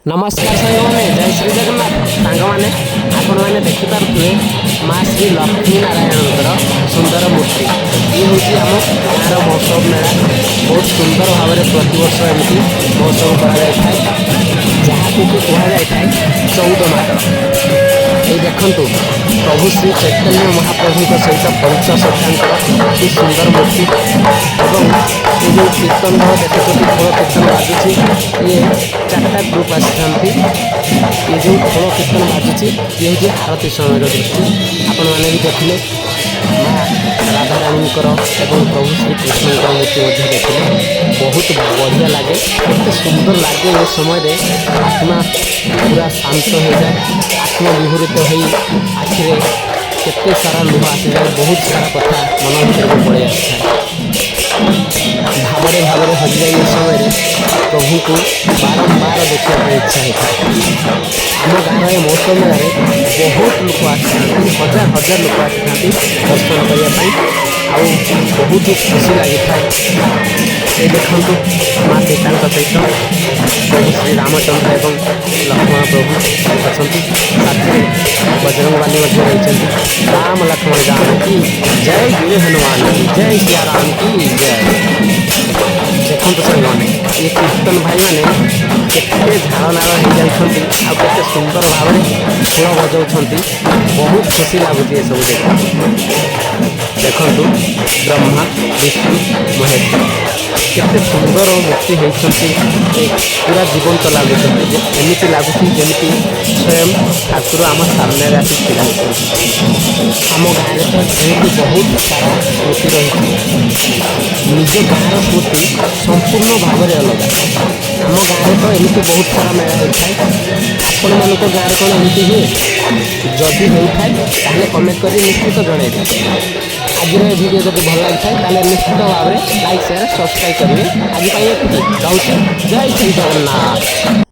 नमस्कार साଙ୍ଗमाने जय श्री जगन्नाथ साଙ୍ଗमाने आपण मैंने देखिपे माँ श्री लक्ष्मी नारायण सुंदर मूर्ति ये हूँ आम गाँव महोत्सव मेला बहुत सुंदर भाव में प्रतिवर्ष एमती महोत्सव कहुए 14 मास ये देखु प्रभु श्री चैतन्य महाप्रभु सहित पंचशठांकर अति सुंदर मूर्ति एवं ये जो कीर्तन देखते खोल कीर्तन बाजुची ये 4टा ग्रुप आसी ये जो खोल कीर्तन बाजुची ये हूँ आरती समय दृष्टि आपण मैंने भी देखिले माँ राधाराणी एवं प्रभु श्री कृष्ण मूर्ति देखिले बहुत बढ़िया लगे केते सुंदर लगे ये समय आत्मा पूरा शांत हो जाए आत्मविभूरित हो आखिरे केते सारा लुह आसी जाए बहुत सारा कथा मन भर को पड़े भावरे भावरे हजि जाए समय प्रभु को बारंबार देखा इच्छा होता है। आम गाँव मौसम मेला बहुत लोग आसी हजार हजार लोग आसी दर्शन करने बहुत खुशी लगी ये देखु माँ सीता सहित प्रभु श्री रामचंद्र एवं लक्ष्मण प्रभु अच्छा बजरंग बाली रही राम लक्ष्मण राम की जय गिरे हनुमान की जय सिया राम की जय। देखो सारे ये कीर्तन भाई मैंने केते झाड़नाड़ हो जाते आते सुंदर भाव में फूल बजाऊँच बहुत खुशी लगुच ये सब देखु ब्रह्मा विष्णु महेश केते सुंदर मूर्ति होती पूरा जीवंत लगुच एमती लगुच जमी स्वयं ठाकुर आम सामने आसी छड़ा आम गाँव तो एमती बहुत सारा स्मृति रही निज गाँव स्मृति संपूर्ण भाव में अलग आम गाँव तो एमती बहुत सारा मेला होता है आपण मान गाँव कौन एमती हुए जदि होता है कमेंट कर निश्चित जनइबे आज वीडियो जब भल लगी है निश्चित भाव में लाइक शेयर सब्सक्राइब करेंगे आज रोचे जय श्री जगन्नाथ।